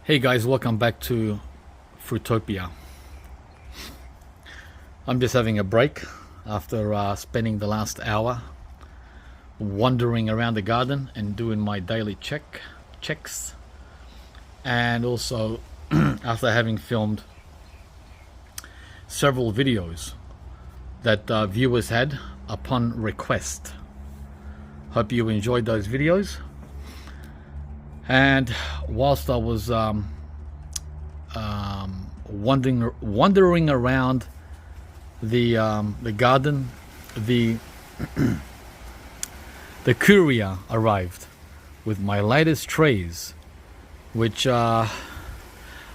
Hey guys, welcome back to Fruitopia. I'm just having a break after spending the last hour wandering around the garden and doing my daily checks, and also after having filmed several videos that viewers had upon request. Hope you enjoyed those videos. And whilst I was wandering around the garden, the courier arrived with my latest trees, which I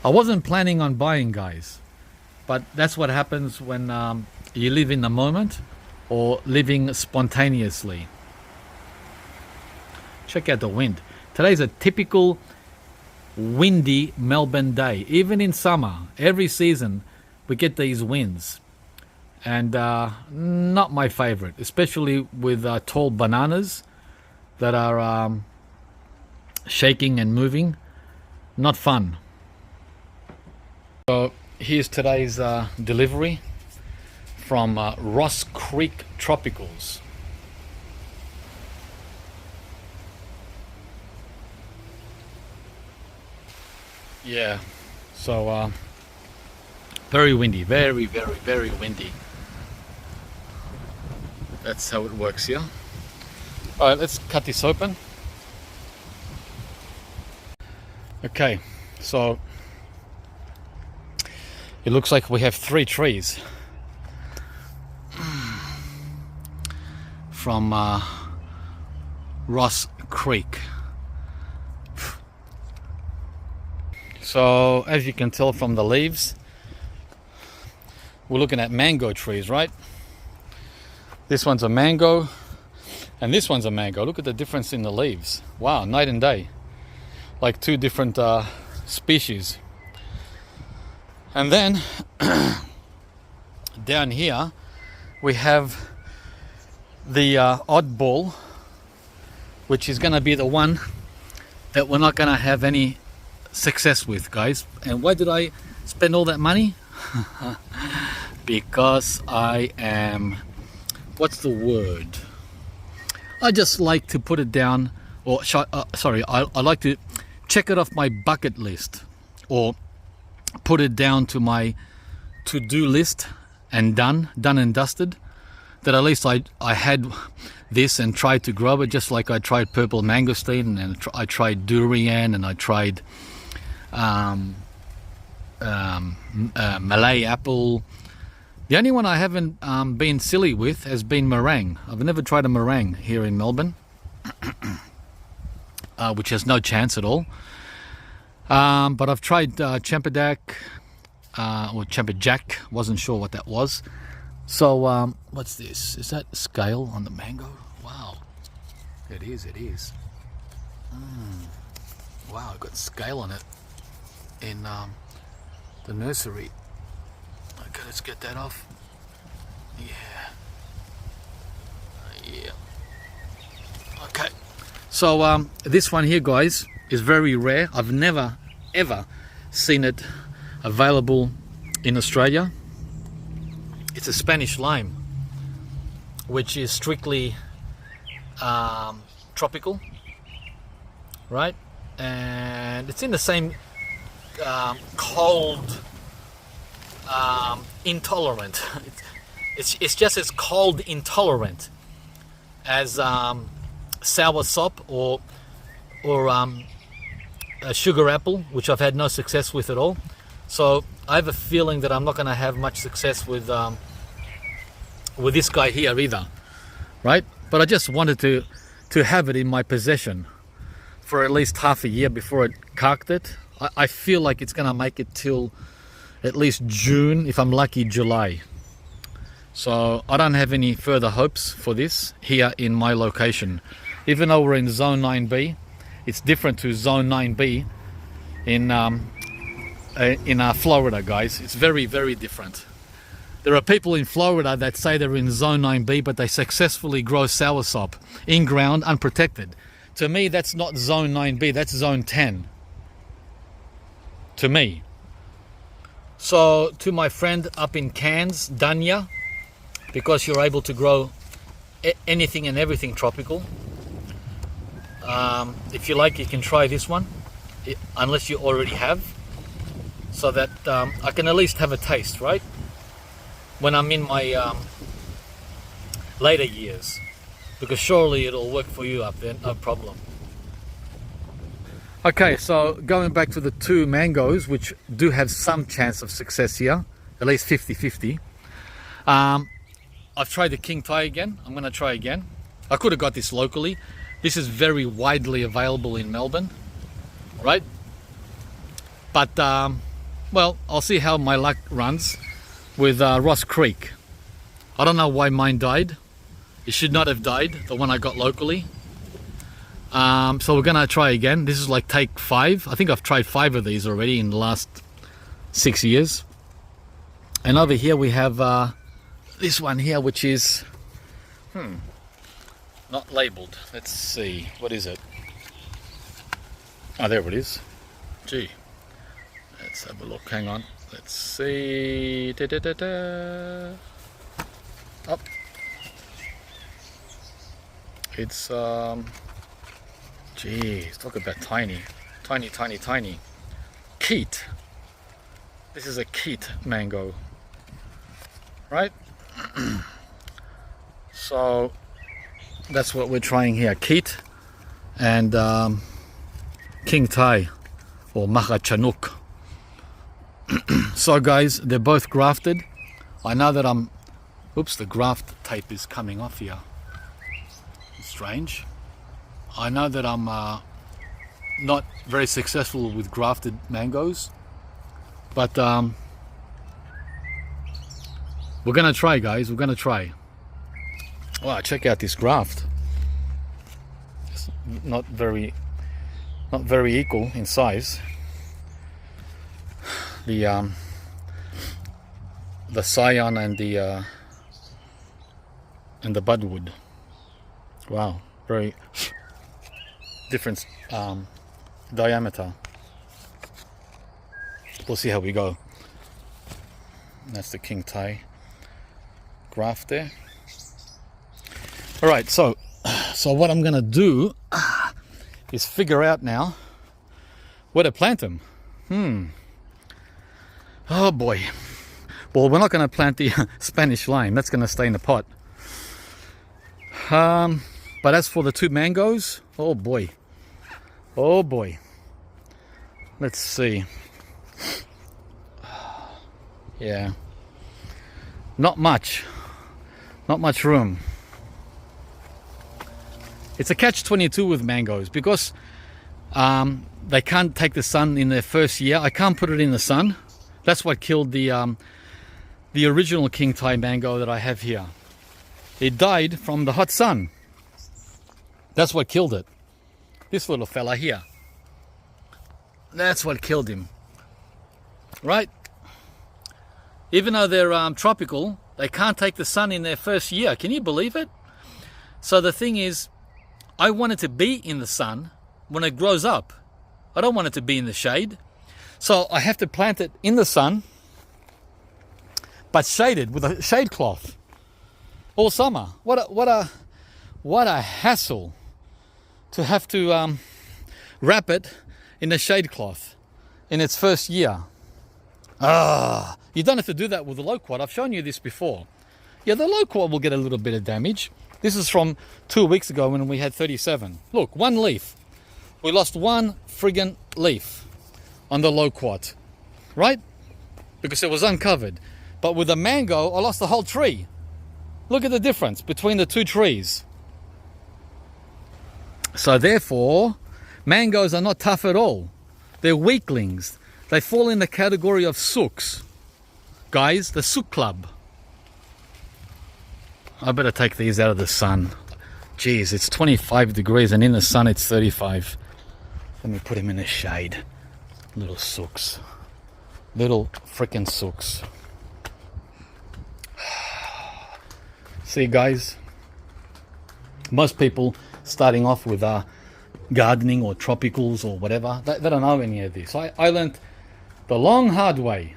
wasn't planning on buying, guys. But that's what happens when you live in the moment or living spontaneously. Check out the wind. Today's a typical windy Melbourne day. Even in summer, every season, we get these winds. And not my favorite, especially with tall bananas that are shaking and moving. Not fun. So here's today's delivery from Ross Creek Tropicals. Yeah, so very windy, very windy. That's how it works here. All right, let's cut this open. Okay, so it looks like we have 3 trees from Ross Creek. So as you can tell from the leaves, we're looking at mango trees, right? This one's a mango and this one's a mango. Look at the difference in the leaves. Wow, night and day. Like 2 different species. And then down here we have the oddball, which is going to be the one that we're not going to have any success with, guys. And why did I spend all that money? Because I am, what's the word, I just like to put it down, or I like to check it off my bucket list, or put it down to my to-do list, and done and dusted. That at least I had this and tried to grow it, just like I tried purple mangosteen, and I tried durian, and I tried Malay apple. The only one I haven't been silly with has been meringue. I've never tried a meringue here in Melbourne, which has no chance at all. But I've tried Champerjack, or Champerjack, wasn't sure what that was. So what's this? Is that scale on the mango? Wow, it is. Wow, I've got scale on it in the nursery. Okay, let's get that off. Yeah. Okay, so this one here, guys, is very rare. I've never ever seen it available in Australia. It's a Spanish lime, which is strictly tropical, right? And it's in the same cold intolerant. It's just as cold intolerant as sour sop or a sugar apple, which I've had no success with at all. So I have a feeling that I'm not going to have much success with this guy here either, right? But I just wanted to have it in my possession for at least half a year before it carked it. I feel like it's going to make it till at least June, if I'm lucky, July. So I don't have any further hopes for this here in my location. Even though we're in Zone 9B, it's different to Zone 9B in Florida, guys. It's very different. There are people in Florida that say they're in Zone 9B, but they successfully grow soursop in ground, unprotected. To me, that's not Zone 9B, that's Zone 10. to me. So to my friend up in Cairns, Danya, because you're able to grow anything and everything tropical, if you like, you can try this one, unless you already have, so that I can at least have a taste, right? When I'm in my later years, because surely it'll work for you up there, no problem. Okay, so going back to the two mangoes, which do have some chance of success here, at least 50-50. I've tried the King Thai again. I'm going to try again. I could have got this locally. This is very widely available in Melbourne, right? But, well, I'll see how my luck runs with Ross Creek. I don't know why mine died. It should not have died, the one I got locally. So we're gonna try again. This is like take 5. I think I've tried 5 of these already in the last 6 years. And over here we have this one here, which is not labeled. Let's see, what is it? Oh, there it is. Gee, let's have a look. Hang on. Let's see. Up. It's geez, talk about tiny. Keat. This is a Keat mango, right? So that's what we're trying here. Keat and King Thai or Maha Chanook. So guys, they're both grafted. I know that oops, the graft tape is coming off here. Strange. I know that I'm not very successful with grafted mangoes, but we're gonna try, guys. We're gonna try. Wow, check out this graft. It's not very equal in size. The scion and the budwood. Wow, very different diameter. We'll see how we go. That's the King Thai graft there. All right, so what I'm gonna do is figure out now where to plant them. Oh boy. Well, we're not gonna plant the Spanish lime. That's gonna stay in the pot. But as for the two mangoes, oh boy. Let's see. Yeah, not much room. It's a catch-22 with mangoes because they can't take the sun in their first year. I can't put it in the sun. That's what killed the original King Thai mango that I have here. It died from the hot sun. That's what killed it. This little fella here. That's what killed him. Right? Even though they're tropical, they can't take the sun in their first year. Can you believe it? So the thing is, I want it to be in the sun when it grows up. I don't want it to be in the shade. So I have to plant it in the sun, but shaded with a shade cloth all summer. What a hassle to have to wrap it in a shade cloth in its first year. You don't have to do that with the loquat. I've shown you this before. Yeah, the loquat will get a little bit of damage. This is from 2 weeks ago when we had 37. Look, one leaf. We lost one friggin' leaf on the loquat, right? Because it was uncovered. But with the mango, I lost the whole tree. Look at the difference between the two trees. So therefore, mangoes are not tough at all. They're weaklings. They fall in the category of sooks. Guys, the sook club. I better take these out of the sun. Jeez, it's 25 degrees and in the sun it's 35. Let me put him in the shade. Little sooks. Little frickin' sooks. See, guys, most people starting off with gardening or tropicals or whatever, they don't know any of this. I learned The long hard way.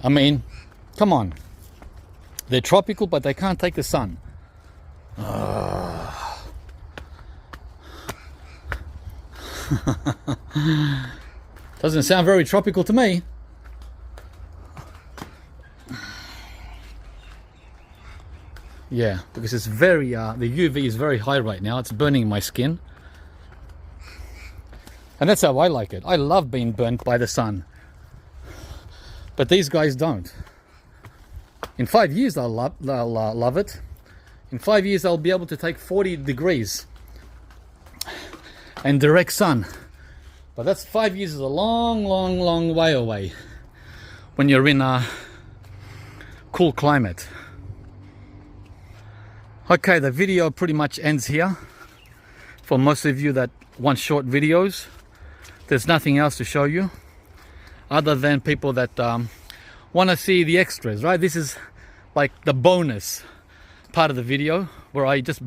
I mean, come on. They're tropical, but they can't take the sun. Doesn't sound very tropical to me. Yeah, because it's very, the UV is very high right now. It's burning my skin. And that's how I like it. I love being burnt by the sun. But these guys don't. In 5 years they'll love it. In 5 years they'll be able to take 40 degrees and direct sun. But that's 5 years is a long, long, long way away when you're in a cool climate. Okay, the video pretty much ends here. For most of you that want short videos, there's nothing else to show you other than people that want to see the extras, right? This is like the bonus part of the video where I just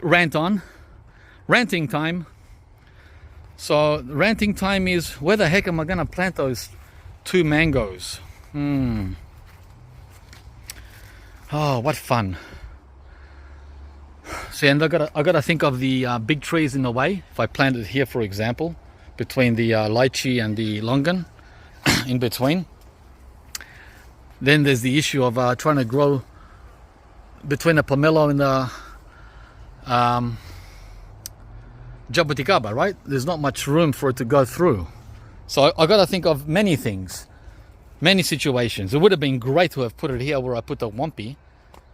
rant on. Ranting time. So ranting time is, where the heck am I gonna plant those 2 mangoes? Oh, what fun. See, and I gotta think of the big trees in the way. If I plant it here, for example, between the lychee and the longan, in between. Then there's the issue of trying to grow between the pomelo and the jabuticaba, right? There's not much room for it to go through. So I got to think of many things, many situations. It would have been great to have put it here where I put the wampy. It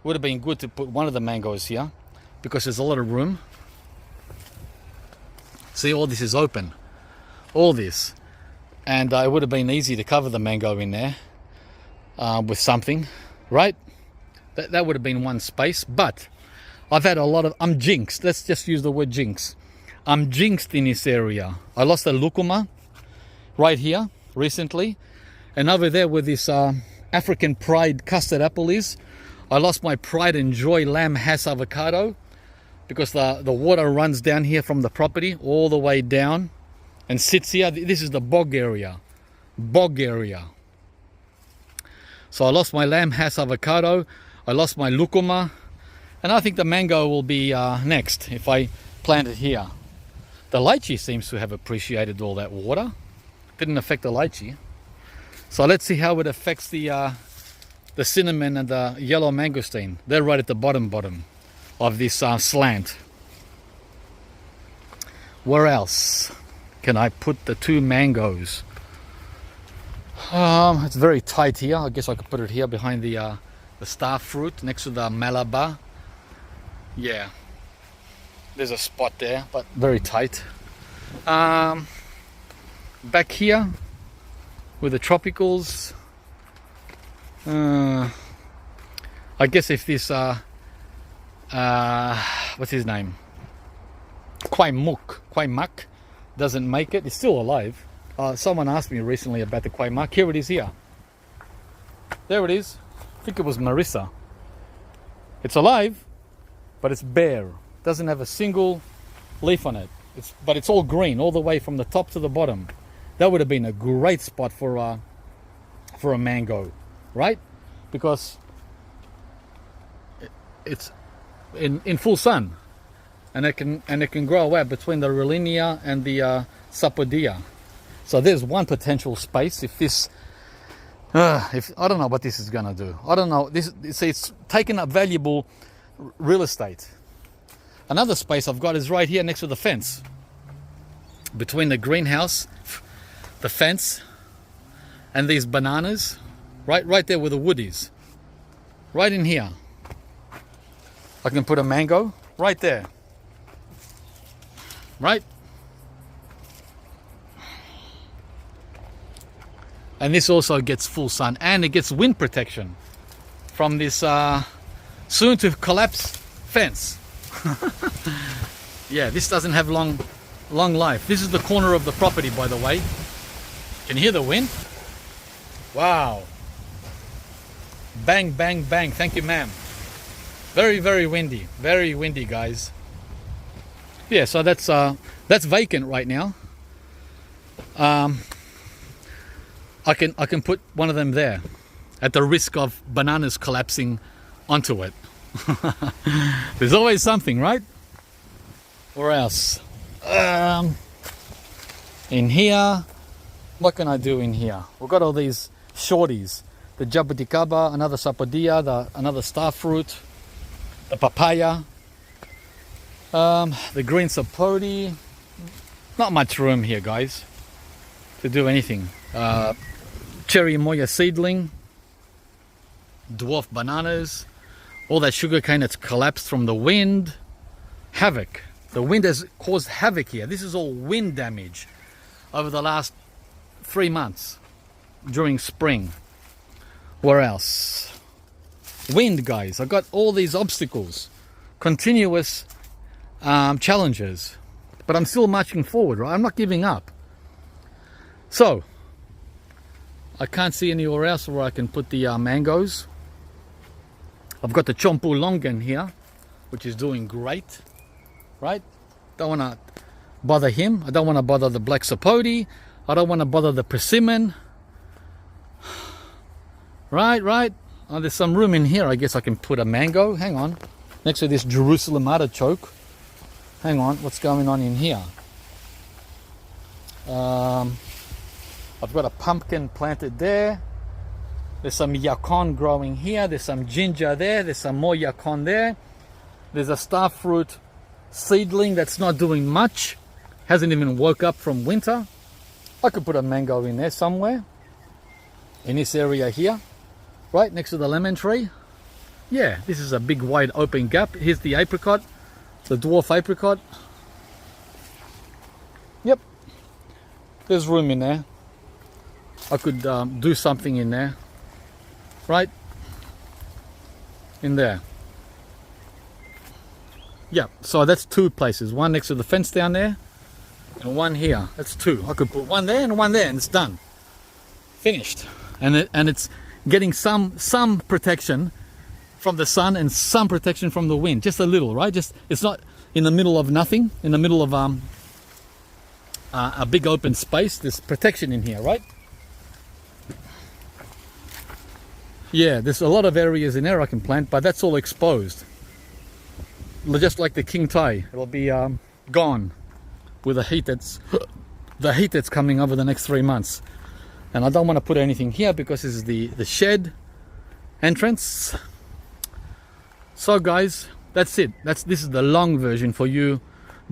would have been good to put one of the mangoes here because there's a lot of room. See, all this is open. All this. And it would have been easy to cover the mango in there with something, right? That would have been one space. But I've had a lot of, I'm jinxed. Let's just use the word jinx. I'm jinxed in this area. I lost a lucuma right here recently. And over there where this African Pride custard apple is, I lost my Pride and Joy lamb has avocado because the water runs down here from the property all the way down and sits here. This is the bog area. Bog area. So I lost my lamb has avocado. I lost my lucuma. And I think the mango will be next if I plant it here. The lychee seems to have appreciated all that water. Didn't affect the lychee. So let's see how it affects the cinnamon and the yellow mangosteen. They're right at the bottom of this slant. Where else can I put the 2 mangoes? It's very tight here. I guess I could put it here behind the star fruit next to the Malabar. Yeah. There's a spot there, but very tight. Back here with the tropicals. I guess if this what's his name? Kwai Mak doesn't make it, it's still alive. Someone asked me recently about the Kwai Mak. Here it is here. There it is. I think it was Marissa. It's alive, but it's bare. Doesn't have a single leaf on it. But it's all green all the way from the top to the bottom. That would have been a great spot for a mango, right? Because it's in full sun, and it can grow out between the Rollinia and the Sapodia. So there's one potential space. If this, if I don't know what this is gonna do. I don't know. It's taken up valuable real estate. Another space I've got is right here next to the fence. Between the greenhouse, the fence, and these bananas. Right there where the wood is. Right in here. I can put a mango right there. Right? And this also gets full sun and it gets wind protection from this soon to collapse fence. Yeah, this doesn't have long life. This is the corner of the property, by the way. Can you hear the wind? Wow. Bang, bang, bang. Thank you, ma'am. Very, very windy. Very windy, guys. Yeah, so that's vacant right now. I can put one of them there at the risk of bananas collapsing onto it. There's always something, right? Where else? In here, what can I do in here? We've got all these shorties. The jabuticaba, another sapodia, another star fruit, the papaya, the green sapote. Not much room here, guys, to do anything. Cherry moya seedling, dwarf bananas, all that sugarcane that's collapsed from the wind. Havoc. The wind has caused havoc here. This is all wind damage over the last 3 months during spring. Where else? Wind, guys. I got all these obstacles, continuous challenges, but I'm still marching forward, right? I'm not giving up. So I can't see anywhere else where I can put the mangoes. I've got the chompu longan here, which is doing great, right? Don't want to bother him. I don't want to bother the black sapote. I don't want to bother the persimmon. Right. Oh, there's some room in here. I guess I can put a mango. Hang on. Next to this Jerusalem artichoke. Hang on. What's going on in here? I've got a pumpkin planted there. There's some yacon growing here. There's some ginger there. There's some more yacon there. There's a star fruit seedling that's not doing much. Hasn't even woke up from winter. I could put a mango in there somewhere. In this area here. Right next to the lemon tree. Yeah, this is a big wide open gap. Here's the apricot. The dwarf apricot. Yep. There's room in there. I could do something in there. Right? In there. Yeah, so that's 2 places. One next to the fence down there. And one here. That's 2. I could put one there and one there and it's done. Finished. And it's getting some protection from the sun and some protection from the wind. Just a little, right? Just it's not in the middle of nothing. In the middle of a big open space. There's protection in here, right? Yeah, there's a lot of areas in there I can plant, but that's all exposed. Just like the king Thai, it'll be gone with the heat that's coming over the next 3 months. And I don't want to put anything here because this is the shed entrance. So guys, that's it. This is the long version for you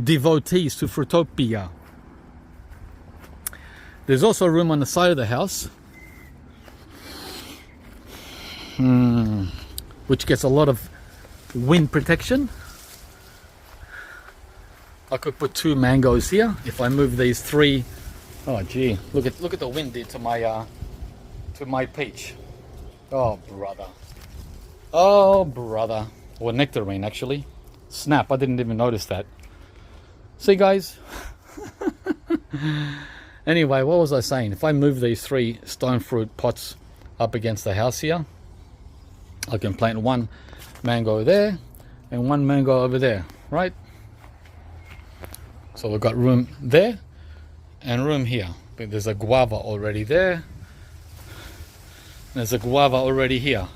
devotees to Fruitopia. There's also room on the side of the house, which gets a lot of wind protection. I could put 2 mangoes here if I move these 3. Oh gee, look at the wind did to my peach. Oh brother. Or nectarine actually. Snap, I didn't even notice that. See guys? Anyway, what was I saying? If I move these 3 stone fruit pots up against the house here, I can plant 1 mango there and 1 mango over there, right? So we've got room there and room here. But there's a guava already there. There's a guava already here.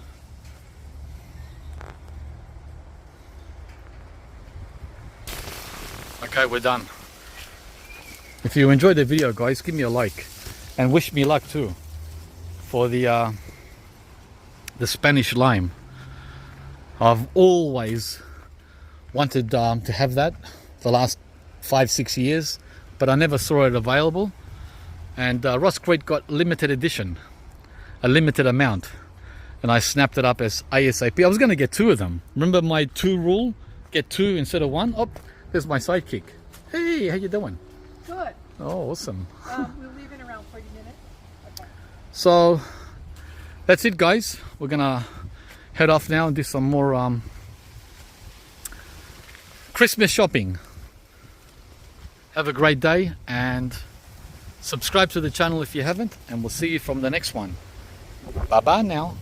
Okay, we're done. If you enjoyed the video, guys, give me a like and wish me luck too for the Spanish lime. I've always wanted to have that the last 5-6 years, but I never saw it available. And Ross Creek got limited edition, a limited amount, and I snapped it up as ASAP. I was going to get 2 of them. Remember my 2 rule? Get 2 instead of 1. Oh, there's my sidekick. Hey, how you doing? Good. Oh, awesome. We'll leave in around 40 minutes. Okay. So that's it, guys. We're gonna head off now and do some more Christmas shopping. Have a great day and subscribe to the channel if you haven't, and we'll see you from the next one. Bye bye now.